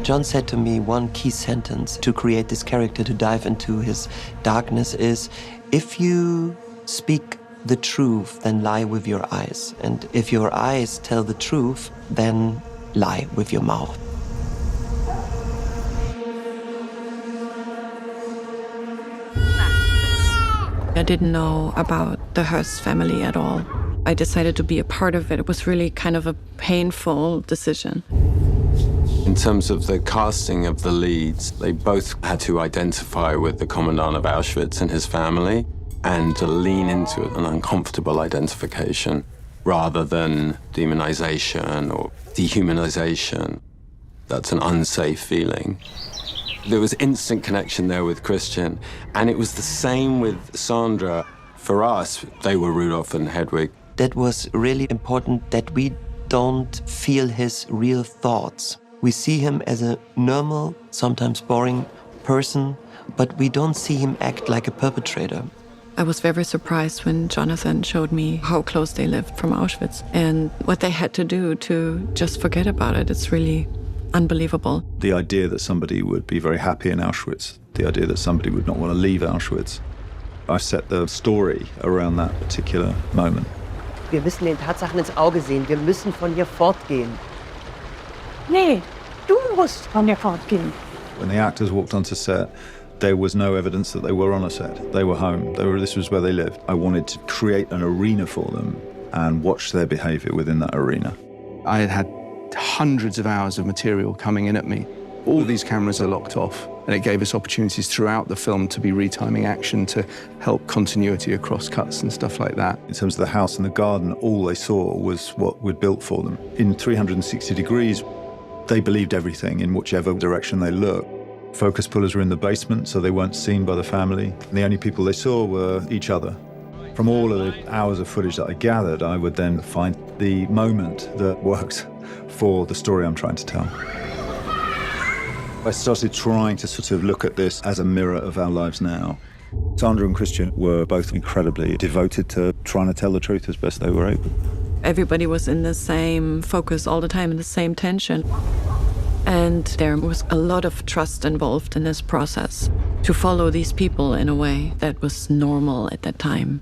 John said to me one key sentence to create this character, to dive into his darkness, is, if you speak the truth, then lie with your eyes. And if your eyes tell the truth, then lie with your mouth. I didn't know about the Һүрс family at all. I decided to be a part of it. It was really kind of a painful decision. In terms of the casting of the leads, they both had to identify with the commandant of Auschwitz and his family and to lean into an uncomfortable identification rather than demonization or dehumanization. That's an unsafe feeling. There was instant connection there with Christian, and it was the same with Sandra. For us, they were Rudolf and Hedwig. That was really important, that we don't feel his real thoughts. We see him as a normal, sometimes boring person, but we don't see him act like a perpetrator. I was very surprised when Jonathan showed me how close they lived from Auschwitz and what they had to do to just forget about it. It's really unbelievable. The idea that somebody would be very happy in Auschwitz, the idea that somebody would not want to leave Auschwitz. I set the story around that particular moment. Wir müssen den Tatsachen ins Auge sehen. Wir müssen von hier fortgehen. Nee, du musst von hier fortgehen. When the actors walked onto set, there was no evidence that they were on a set. They were home. This was where they lived. I wanted to create an arena for them and watch their behavior within that arena. I had hundreds of hours of material coming in at me. All of these cameras are locked off, and it gave us opportunities throughout the film to be retiming action to help continuity across cuts and stuff like that. In terms of the house and the garden, all they saw was what we'd built for them. In 360 degrees, they believed everything in whichever direction they looked. Focus pullers were in the basement, so they weren't seen by the family. And the only people they saw were each other. From all of the hours of footage that I gathered, I would then find the moment that worked for the story I'm trying to tell. I started trying to sort of look at this as a mirror of our lives now. Sandra and Christian were both incredibly devoted to trying to tell the truth as best they were able. Everybody was in the same focus all the time, in the same tension. And there was a lot of trust involved in this process to follow these people in a way that was normal at that time.